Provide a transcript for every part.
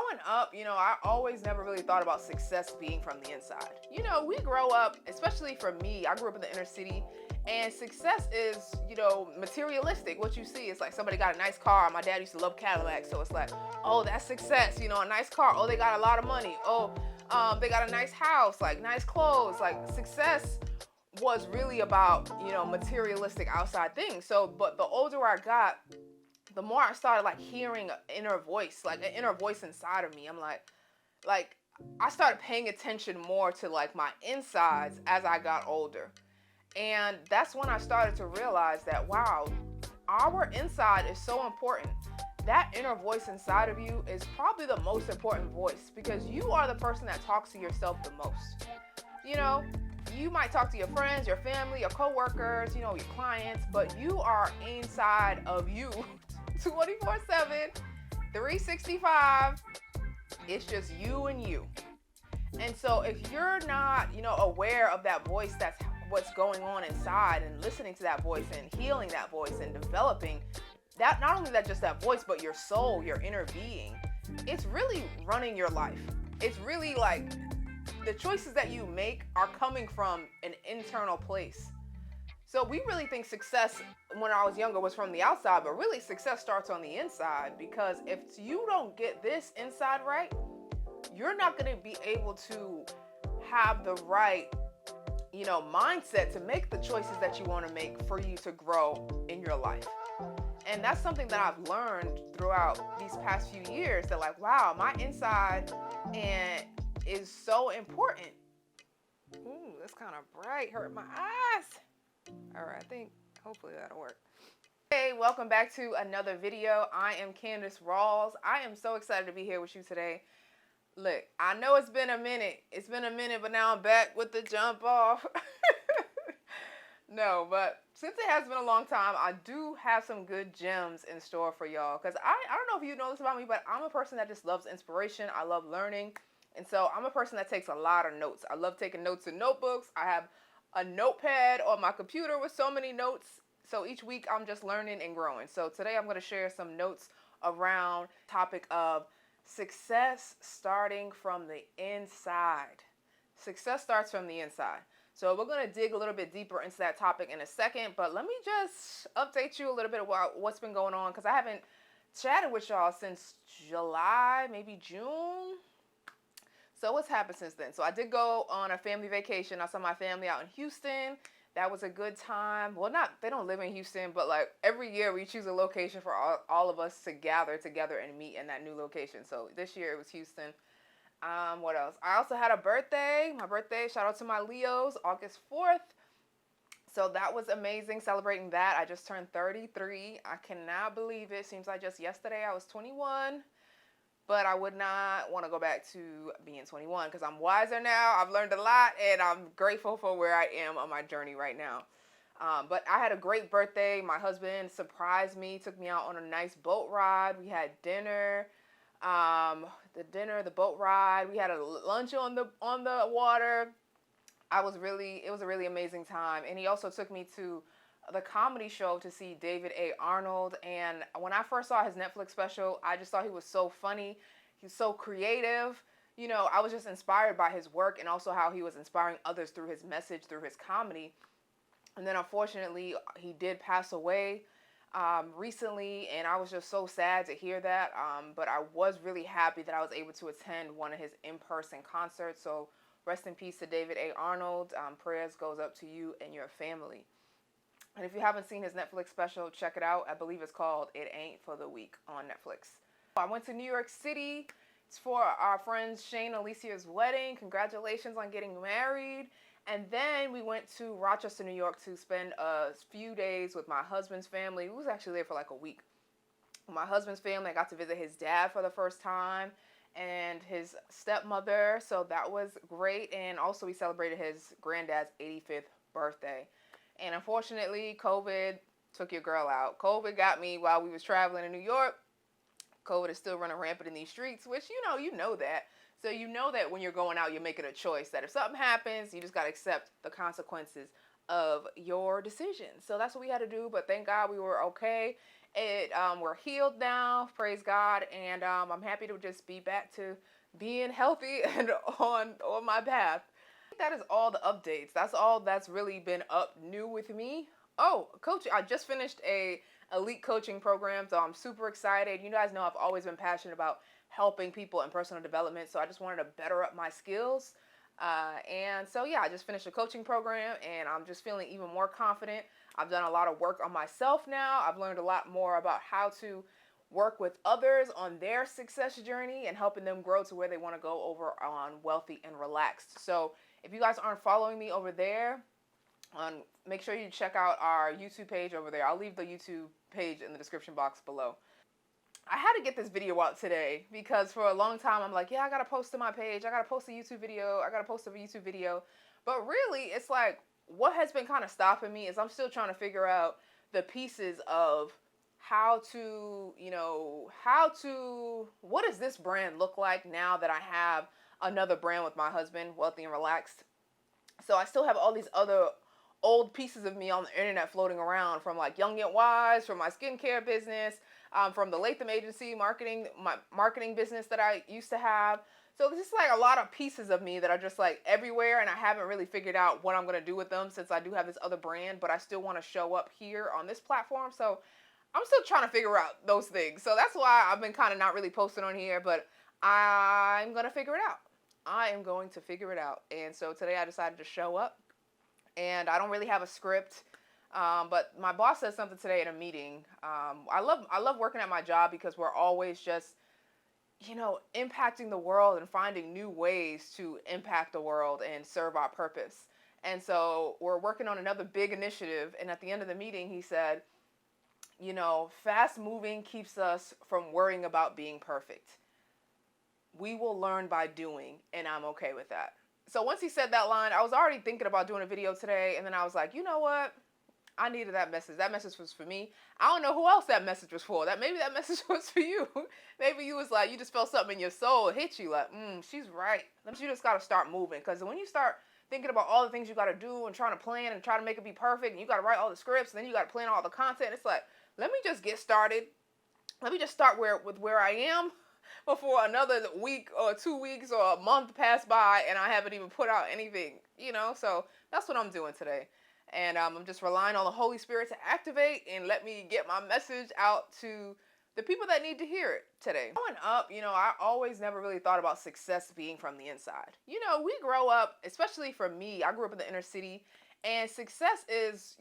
growing up, I always never really thought about success being from the inside. We grow up, especially for me, I grew up in the inner city, and success is, materialistic. What you see is like somebody got a nice car. My dad used to love Cadillacs, so it's like, oh, that's success, a nice car. Oh, they got a lot of money. Oh, they got a nice house, like nice clothes. Like success was really about, materialistic outside things. So, but the older I got, the more I started like hearing an inner voice, like an inner voice inside of me. I'm like I started paying attention more to like my insides as I got older. And that's when I started to realize that wow, our inside is so important. That inner voice inside of you is probably the most important voice because you are the person that talks to yourself the most. You know, you might talk to your friends, your family, your coworkers, your clients, but you are inside of you 24/7, 365. It's just you and you. And so if you're not, aware of that voice, that's what's going on inside, and listening to that voice and healing that voice and developing that, not only that just that voice, but your soul, your inner being, it's really running your life. It's really like the choices that you make are coming from an internal place. So we really think success when I was younger was from the outside, but really success starts on the inside, because if you don't get this inside right, you're not going to be able to have the right, mindset to make the choices that you want to make for you to grow in your life. And that's something that I've learned throughout these past few years, that like, wow, my inside and is so important. Ooh, that's kind of bright, hurt my eyes. All right, I think hopefully that'll work. Hey, welcome back to another video. I am Candice Rawls. I am so excited to be here with you today. Look, I know it's been a minute. But now I'm back with the jump off. No, but since it has been a long time, I do have some good gems in store for y'all. Because I don't know if you know this about me, but I'm a person that just loves inspiration. I love learning. And so I'm a person that takes a lot of notes. I love taking notes in notebooks. I have a notepad on my computer with so many notes. So each week I'm just learning and growing. So today I'm going to share some notes around the topic of success starting from the inside. Success starts from the inside. So we're going to dig a little bit deeper into that topic in a second, but let me just update you a little bit about what's been going on, because I haven't chatted with y'all since July, maybe June. So what's happened since then? So I did go on a family vacation. I saw my family out in Houston. That was a good time. Well, they don't live in Houston, but like every year we choose a location for all of us to gather together and meet in that new location. So this year it was Houston. What else? I also had a birthday. My birthday, shout out to my Leos, August 4th. So that was amazing, celebrating that. I just turned 33. I cannot believe it. Seems like just yesterday I was 21. But I would not want to go back to being 21 because I'm wiser now. I've learned a lot, and I'm grateful for where I am on my journey right now. But I had a great birthday. My husband surprised me, took me out on a nice boat ride. We had dinner. The boat ride. We had a lunch on the water. It was a really amazing time. And he also took me to the comedy show to see David A. Arnold. And when I first saw his Netflix special, I just thought he was so funny. He's so creative. I was just inspired by his work, and also how he was inspiring others through his message, through his comedy. And then unfortunately, he did pass away recently, and I was just so sad to hear that. But I was really happy that I was able to attend one of his in-person concerts. So rest in peace to David A. Arnold. Prayers goes up to you and your family. And if you haven't seen his Netflix special, check it out. I believe it's called It Ain't for the Weak on Netflix. I went to New York City. It's for our friend Shane Alicia's wedding. Congratulations on getting married. And then we went to Rochester, New York to spend a few days with my husband's family. We was actually there for like a week. My husband's family, I got to visit his dad for the first time and his stepmother. So that was great. And also we celebrated his granddad's 85th birthday. And unfortunately, COVID took your girl out. COVID got me while we was traveling in New York. COVID is still running rampant in these streets, which you know that. So you know that when you're going out, you're making a choice that if something happens, you just got to accept the consequences of your decision. So that's what we had to do. But thank God we were okay. We're healed now, praise God, and I'm happy to just be back to being healthy and on my path. That is all the updates. That's all that's really been up new with me. Oh, coach, I just finished a elite coaching program, so I'm super excited. You guys know I've always been passionate about helping people in personal development, so I just wanted to better up my skills. And so yeah, I just finished a coaching program, and I'm just feeling even more confident. I've done a lot of work on myself now. I've learned a lot more about how to work with others on their success journey and helping them grow to where they want to go over on Wealthy and Relaxed. So if you guys aren't following me over there, make sure you check out our YouTube page over there. I'll leave the YouTube page in the description box below. I had to get this video out today because for a long time I'm like, yeah, I gotta post to my page, I gotta post a YouTube video, I gotta post a YouTube video. But really, it's like what has been kind of stopping me is I'm still trying to figure out the pieces of how to, what does this brand look like now that I have another brand with my husband, Wealthy and Relaxed. So I still have all these other old pieces of me on the internet floating around, from like Young Yet Wise, from my skincare business, from the Latham agency my marketing business that I used to have. So it's just like a lot of pieces of me that are just like everywhere, and I haven't really figured out what I'm going to do with them since I do have this other brand, but I still want to show up here on this platform. So I'm still trying to figure out those things. So that's why I've been kind of not really posting on here, but I'm going to figure it out. I am going to figure it out. And so today I decided to show up, and I don't really have a script. But my boss said something today in a meeting. I love working at my job because we're always just, impacting the world and finding new ways to impact the world and serve our purpose. And so we're working on another big initiative. And at the end of the meeting, he said, fast moving keeps us from worrying about being perfect. We will learn by doing, and I'm okay with that. So once he said that line, I was already thinking about doing a video today. And then I was like, you know what? I needed that message. That message was for me. I don't know who else that message was for. Maybe that message was for you. Maybe you was like, you just felt something in your soul hit you like, she's right. You just got to start moving. Because when you start thinking about all the things you got to do and trying to plan and try to make it be perfect, and you got to write all the scripts, and then you got to plan all the content, it's like, let me just get started. Let me just start with where I am before another week or 2 weeks or a month pass by and I haven't even put out anything, So that's what I'm doing today. And I'm just relying on the Holy Spirit to activate and let me get my message out to the people that need to hear it today. Growing up, I always never really thought about success being from the inside. We grow up, especially for me, I grew up in the inner city, and success is,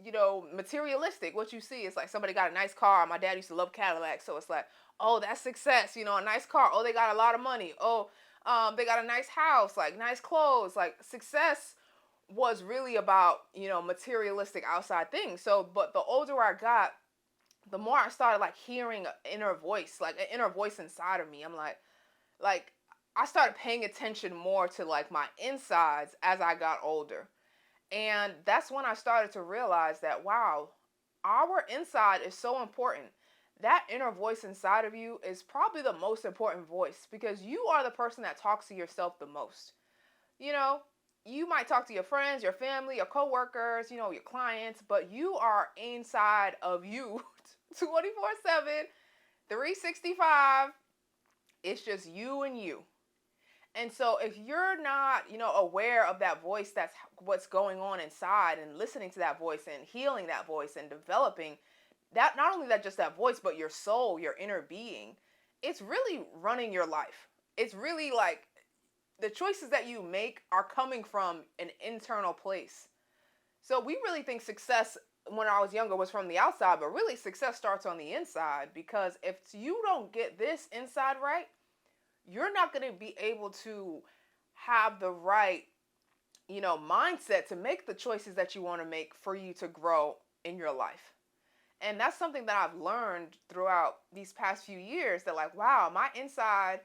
materialistic. What you see is like somebody got a nice car. My dad used to love Cadillacs, so it's like, oh, that's success, a nice car. Oh, they got a lot of money. Oh, they got a nice house, like nice clothes. Like success was really about, materialistic outside things. So, but the older I got, the more I started like hearing an inner voice inside of me. I'm like I started paying attention more to like my insides as I got older. And that's when I started to realize that, wow, our inside is so important. That inner voice inside of you is probably the most important voice because you are the person that talks to yourself the most. You might talk to your friends, your family, your coworkers, your clients, but you are inside of you 24/7, 365. It's just you and you. And so if you're not, aware of that voice, that's what's going on inside, and listening to that voice and healing that voice and developing that, not only that, just that voice, but your soul, your inner being, it's really running your life. It's really like the choices that you make are coming from an internal place. So we really think success when I was younger was from the outside, but really success starts on the inside, because if you don't get this inside right, you're not going to be able to have the right, mindset to make the choices that you want to make for you to grow in your life. And that's something that I've learned throughout these past few years, that like, wow, my inside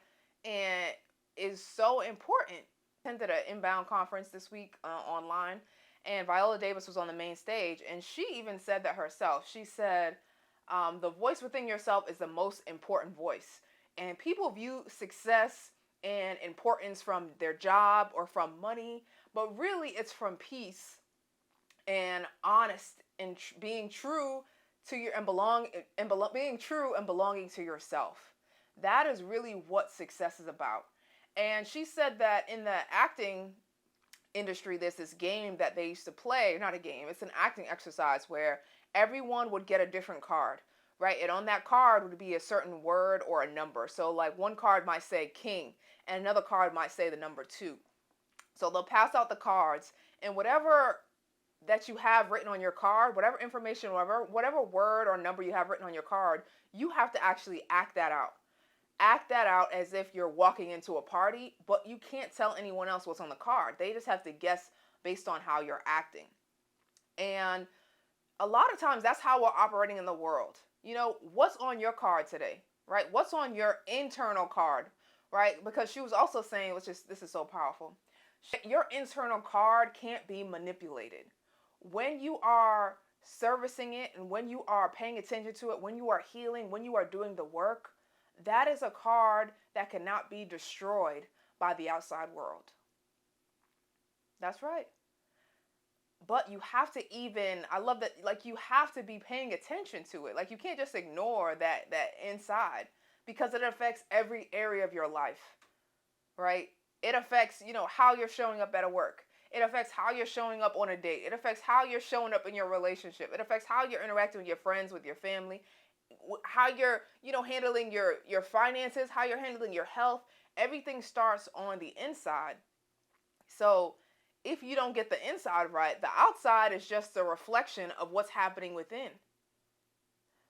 and is so important. I attended an Inbound conference this week online, and Viola Davis was on the main stage, and she even said that herself. She said, the voice within yourself is the most important voice. And people view success and importance from their job or from money, but really it's from peace and honest and being true to your being true and belonging to yourself. That is really what success is about. And she said that in the acting industry, there's this game that they used to play, not a game, it's an acting exercise where everyone would get a different card, right? And on that card would be a certain word or a number. So like one card might say king and another card might say the number 2. So they'll pass out the cards, and whatever that you have written on your card, whatever information, whatever word or number you have written on your card, you have to actually act that out. Act that out as if you're walking into a party, but you can't tell anyone else what's on the card. They just have to guess based on how you're acting. And a lot of times that's how we're operating in the world. You know, what's on your card today, right? What's on your internal card, right? Because she was also saying, this is so powerful. Your internal card can't be manipulated. When you are servicing it and when you are paying attention to it, when you are healing, when you are doing the work, that is a card that cannot be destroyed by the outside world. That's right. But you have to I love that, like you have to be paying attention to it. Like you can't just ignore that inside, because it affects every area of your life, right? It affects, how you're showing up at work. It affects how you're showing up on a date. It affects how you're showing up in your relationship. It affects how you're interacting with your friends, with your family, how you're, handling your finances, how you're handling your health. Everything starts on the inside. So if you don't get the inside right, the outside is just a reflection of what's happening within.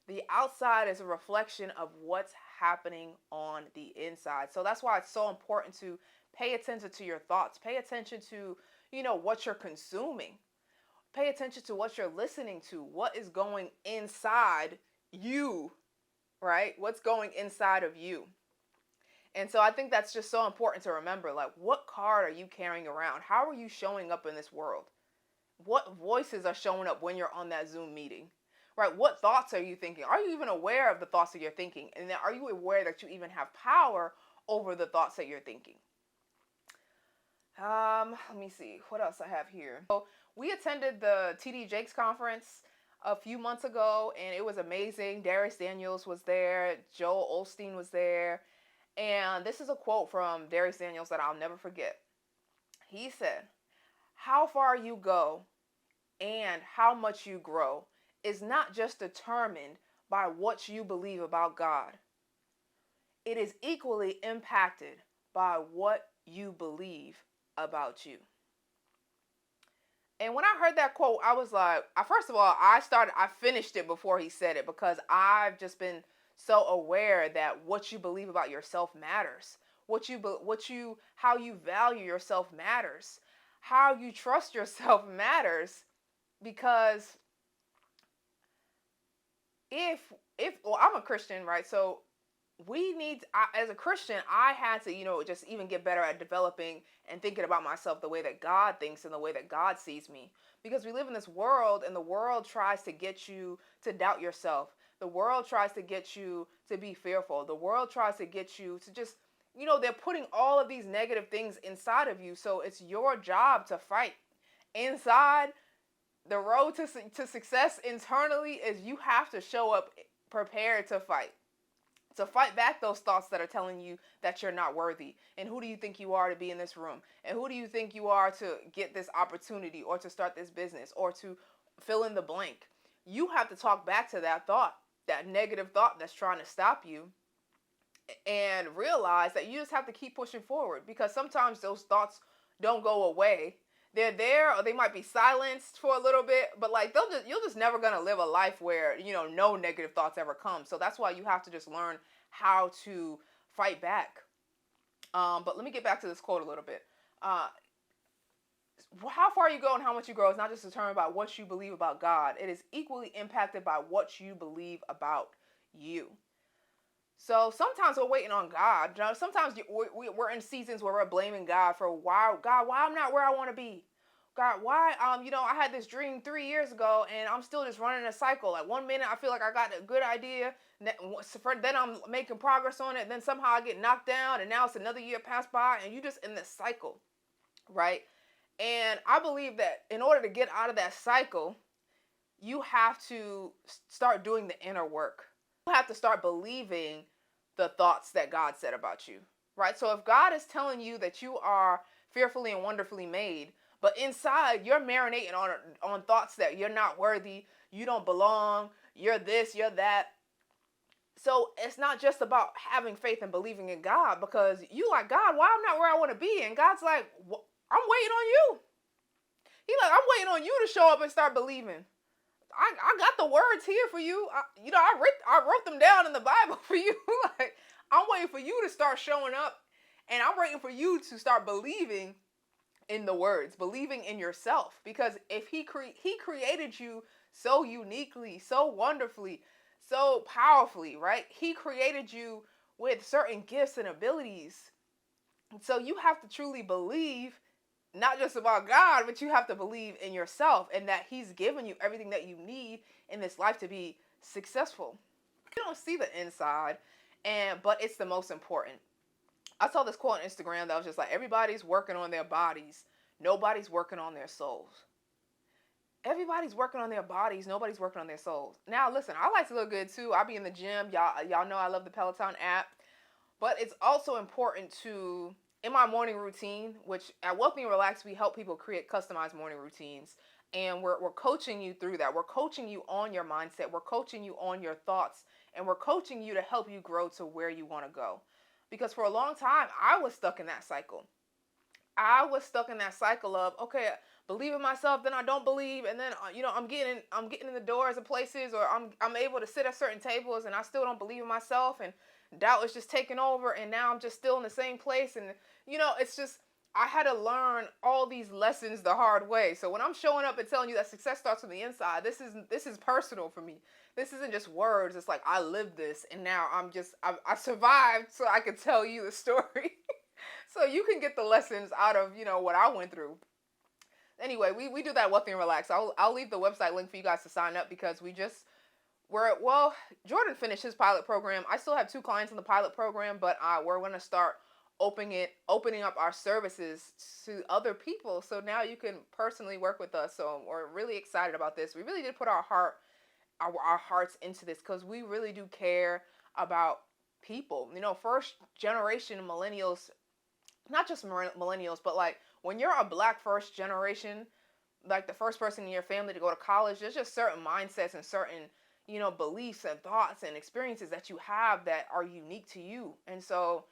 The outside is a reflection of what's happening on the inside. So that's why it's so important to pay attention to your thoughts. Pay attention to, what you're consuming. Pay attention to what you're listening to. What is going inside you, right? What's going inside of you. And so I think that's just so important to remember. Like, what card are you carrying around? How are you showing up in this world? What voices are showing up when you're on that Zoom meeting? Right? What thoughts are you thinking? Are you even aware of the thoughts that you're thinking? And then are you aware that you even have power over the thoughts that you're thinking? Let me see what else I have here. So we attended the TD Jakes conference a few months ago, and it was amazing. Darius Daniels was there. Joel Osteen was there. And this is a quote from Darius Daniels that I'll never forget. He said, "How far you go and how much you grow is not just determined by what you believe about God. It is equally impacted by what you believe about you." And when I heard that quote, I was like, first of all, I finished it before he said it, because I've just been so aware that what you believe about yourself matters. How you value yourself matters. How you trust yourself matters, because well, I'm a Christian, right? So as a Christian, I had to, just even get better at developing and thinking about myself the way that God thinks and the way that God sees me. Because we live in this world, and the world tries to get you to doubt yourself. The world tries to get you to be fearful. The world tries to get you to just, they're putting all of these negative things inside of you. So it's your job to fight. Inside, the road to success internally is you have to show up prepared to fight. To fight back those thoughts that are telling you that you're not worthy. And who do you think you are to be in this room? And who do you think you are to get this opportunity, or to start this business, or to fill in the blank? You have to talk back to that thought, that negative thought that's trying to stop you, and realize that you just have to keep pushing forward, because sometimes those thoughts don't go away. They're there, or they might be silenced for a little bit, but like you're just never gonna live a life where no negative thoughts ever come. So that's why you have to just learn how to fight back. But let me get back to this quote a little bit. How far you go and how much you grow is not just determined by what you believe about God. It is equally impacted by what you believe about you. So sometimes we're waiting on God. Sometimes we're in seasons where we're blaming God for why I'm not where I want to be. God, why, I had this dream 3 years ago and I'm still just running a cycle. Like 1 minute I feel like I got a good idea, then I'm making progress on it, then somehow I get knocked down, and now it's another year passed by, and you just in this cycle, right? And I believe that in order to get out of that cycle, you have to start doing the inner work. You have to start believing the thoughts that God said about you, right? So if God is telling you that you are fearfully and wonderfully made, but inside you're marinating on thoughts that you're not worthy, you don't belong, you're this, you're that. So it's not just about having faith and believing in God, because you like, God, why I'm not where I want to be? And God's like, I'm waiting on you. He's like, I'm waiting on you to show up and start believing. I got the words here for you. I wrote them down in the Bible for you. Like, I'm waiting for you to start showing up, and I'm waiting for you to start believing in the words, believing in yourself. Because if he created you so uniquely, so wonderfully, so powerfully, right? He created you with certain gifts and abilities. So you have to truly believe, not just about God, but you have to believe in yourself, and that he's given you everything that you need in this life to be successful. You don't see the inside, but it's the most important. I saw this quote on Instagram that was just like, everybody's working on their bodies, nobody's working on their souls. Everybody's working on their bodies, nobody's working on their souls. Now listen, I like to look good too. I be in the gym. Y'all know I love the Peloton app. But it's also important to, in my morning routine, which at Wealthy and Relax, we help people create customized morning routines. And we're coaching you through that. We're coaching you on your mindset. We're coaching you on your thoughts. And we're coaching you to help you grow to where you want to go. Because for a long time, I was stuck in that cycle. I was stuck in that cycle of, okay, believe in myself, then I don't believe, and then I'm getting in the doors of places, or I'm able to sit at certain tables, and I still don't believe in myself, and doubt is just taking over, and now I'm just still in the same place. And it's just, I had to learn all these lessons the hard way. So when I'm showing up and telling you that success starts from the inside, this is personal for me. This isn't just words. It's like, I lived this, and now I survived so I could tell you the story. So you can get the lessons out of what I went through. Anyway, we do that Wealthy and Relax. I'll leave the website link for you guys to sign up, because Jordan finished his pilot program. I still have 2 clients in the pilot program, but we're going to start opening up our services to other people. So now you can personally work with us. So we're really excited about this. We really did put our hearts into this, because we really do care about people. First generation millennials, not just millennials, but like when you're a Black first generation, like the first person in your family to go to college, there's just certain mindsets and certain beliefs and thoughts and experiences that you have that are unique to you. And so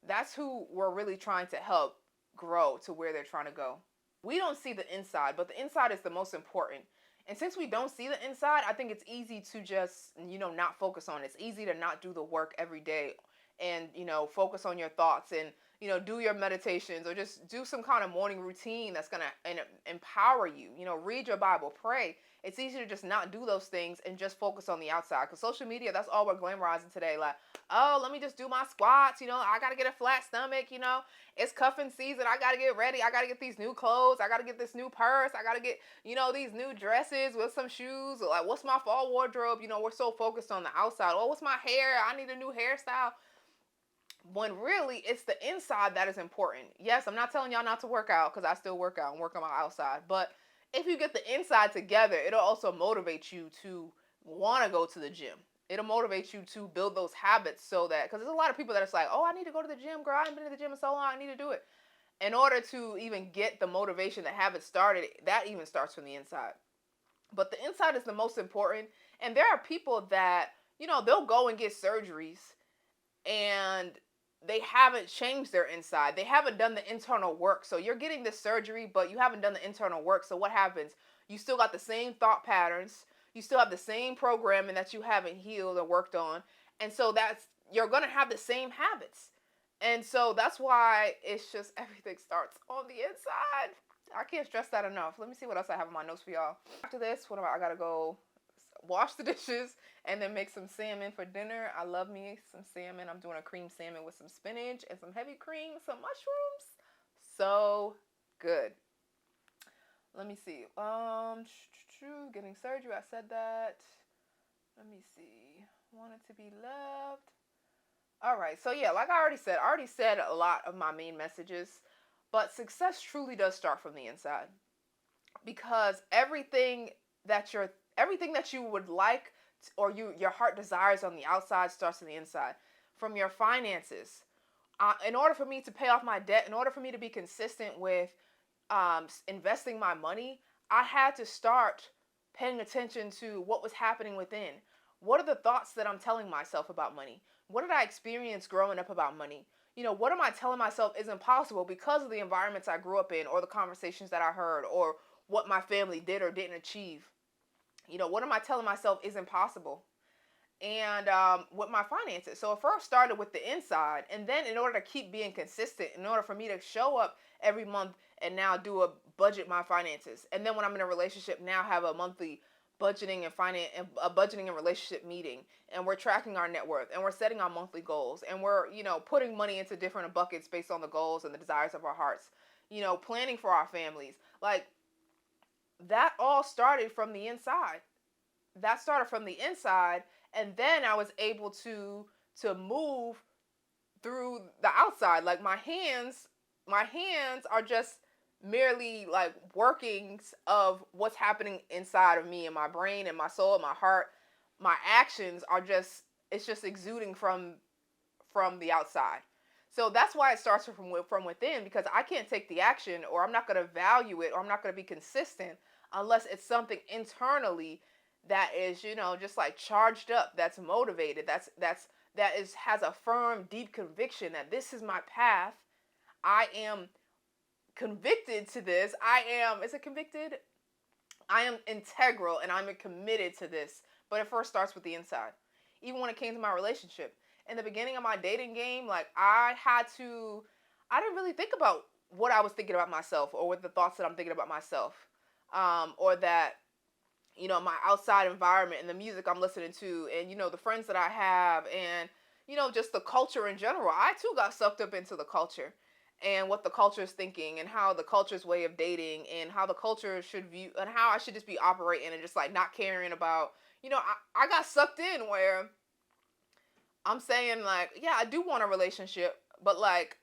that's who we're really trying to help grow to where they're trying to go. We don't see the inside, but the inside is the most important. And since we don't see the inside, I think it's easy to just, not focus on it. It's easy to not do the work every day and, focus on your thoughts and, do your meditations, or just do some kind of morning routine that's going to empower you. Read your Bible, pray. It's easy to just not do those things and just focus on the outside, because social media, that's all we're glamorizing today. Like, oh, let me just do my squats. I got to get a flat stomach. It's cuffing season. I got to get ready. I got to get these new clothes. I got to get this new purse. I got to get, these new dresses with some shoes. Like, what's my fall wardrobe? We're so focused on the outside. Oh, what's my hair? I need a new hairstyle. When really it's the inside that is important. Yes, I'm not telling y'all not to work out, because I still work out and work on my outside. But if you get the inside together, it'll also motivate you to want to go to the gym. It'll motivate you to build those habits, so that, because there's a lot of people that it's like, oh, I need to go to the gym, girl. I haven't been to the gym in so long. I need to do it. In order to even get the motivation, the habit started, that even starts from the inside. But the inside is the most important. And there are people that, they'll go and get surgeries, and they haven't changed their inside. They haven't done the internal work. So you're getting this surgery, but you haven't done the internal work. So what happens? You still got the same thought patterns. You still have the same programming that you haven't healed or worked on. And so you're going to have the same habits. And so that's why it's just, everything starts on the inside. I can't stress that enough. Let me see what else I have in my notes for y'all. After this, I got to go wash the dishes and then make some salmon for dinner. I love me some salmon. I'm doing a cream salmon with some spinach and some heavy cream, some mushrooms. So good. Let me see. Getting surgery, I said that. Let me see. Wanted to be loved. All right. So yeah, like I already said a lot of my main messages, but success truly does start from the inside, because everything that Everything that you would like or your heart desires on the outside starts on the inside. From your finances, in order for me to pay off my debt, in order for me to be consistent with investing my money, I had to start paying attention to what was happening within. What are the thoughts that I'm telling myself about money? What did I experience growing up about money? What am I telling myself is impossible because of the environments I grew up in, or the conversations that I heard, or what my family did or didn't achieve? What am I telling myself is impossible? And with my finances. So it first started with the inside. And then in order to keep being consistent, in order for me to show up every month and now do a budget my finances. And then when I'm in a relationship, now have a monthly budgeting and finance and a budgeting and relationship meeting. And we're tracking our net worth, and we're setting our monthly goals, and we're, putting money into different buckets based on the goals and the desires of our hearts, planning for our families. Like, that all started from the inside. That started from the inside, and then I was able to move through the outside. Like, my hands are just merely like workings of what's happening inside of me and my brain and my soul and my heart. My actions are just, it's just exuding from the outside. So that's why it starts from within, because I can't take the action, or I'm not going to value it, or I'm not going to be consistent unless it's something internally that is, just like charged up, that's motivated, has a firm, deep conviction that this is my path. I am convicted to this. Is it convicted? I am integral, and I'm committed to this. But it first starts with the inside. Even when it came to my relationship, in the beginning of my dating game, like, I didn't really think about what I was thinking about myself, or what the thoughts that I'm thinking about myself, or that, my outside environment and the music I'm listening to, and, the friends that I have, and, just the culture in general. I too got sucked up into the culture, and what the culture is thinking, and how the culture's way of dating, and how the culture should view, and how I should just be operating, and just like not caring about, I got sucked in where I'm saying, like, yeah, I do want a relationship, but like,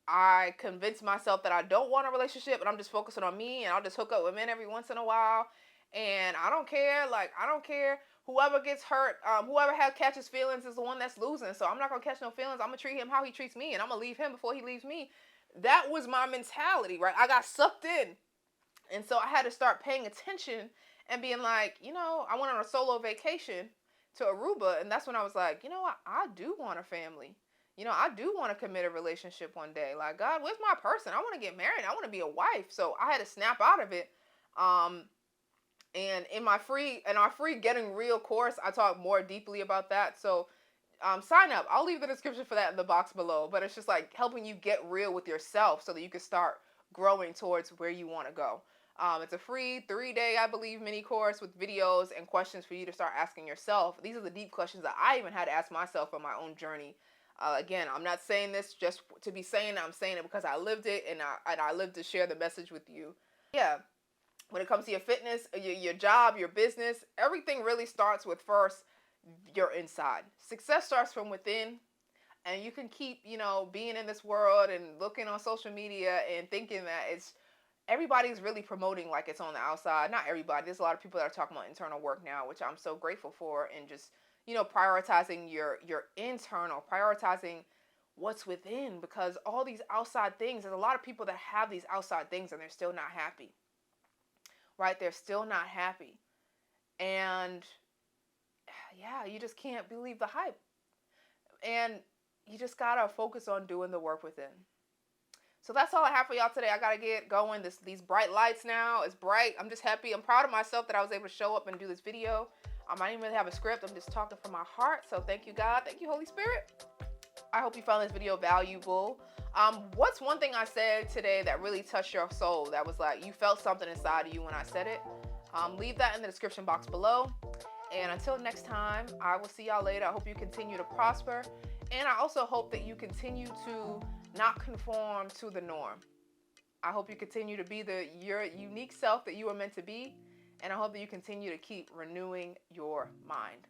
I convinced myself that I don't want a relationship, and I'm just focusing on me, and I'll just hook up with men every once in a while, and I don't care. Like, I don't care. Whoever gets hurt, whoever catches feelings is the one that's losing. So I'm not gonna catch no feelings. I'm gonna treat him how he treats me, and I'm gonna leave him before he leaves me. That was my mentality, right? I got sucked in, and so I had to start paying attention and being like, I went on a solo vacation to Aruba, and that's when I was like, what? I do want a family. I do want to commit a relationship one day. Like, God, where's my person? I want to get married. I want to be a wife. So I had to snap out of it. And in our free Getting Real course, I talk more deeply about that. So sign up. I'll leave the description for that in the box below. But it's just like helping you get real with yourself so that you can start growing towards where you want to go. It's a free 3-day, I believe, mini course with videos and questions for you to start asking yourself. These are the deep questions that I even had to ask myself on my own journey. Again, I'm not saying this just to be saying it. I'm saying it because I lived it, and I lived to share the message with you. Yeah, when it comes to your fitness, your job, your business, everything really starts with first your inside. Success starts from within, and you can keep, being in this world and looking on social media and thinking that everybody's really promoting like it's on the outside. Not everybody. There's a lot of people that are talking about internal work now, which I'm so grateful for, and just, prioritizing your internal, prioritizing what's within, because all these outside things, there's a lot of people that have these outside things and they're still not happy, right? They're still not happy. And yeah, you just can't believe the hype. And you just gotta focus on doing the work within. So that's all I have for y'all today. I gotta get going. These bright lights now. It's bright. I'm just happy. I'm proud of myself that I was able to show up and do this video. I didn't really have a script. I'm just talking from my heart. So thank you, God. Thank you, Holy Spirit. I hope you found this video valuable. What's one thing I said today that really touched your soul? That was like, you felt something inside of you when I said it. Leave that in the description box below. And until next time, I will see y'all later. I hope you continue to prosper. And I also hope that you continue to not conform to the norm. I hope you continue to be your unique self that you are meant to be. And I hope that you continue to keep renewing your mind.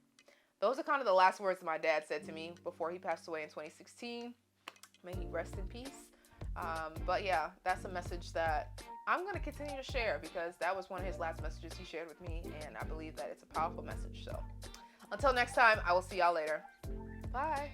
Those are kind of the last words my dad said to me before he passed away in 2016. May he rest in peace. But yeah, that's a message that I'm going to continue to share because that was one of his last messages he shared with me, and I believe that it's a powerful message. So until next time, I will see y'all later. Bye.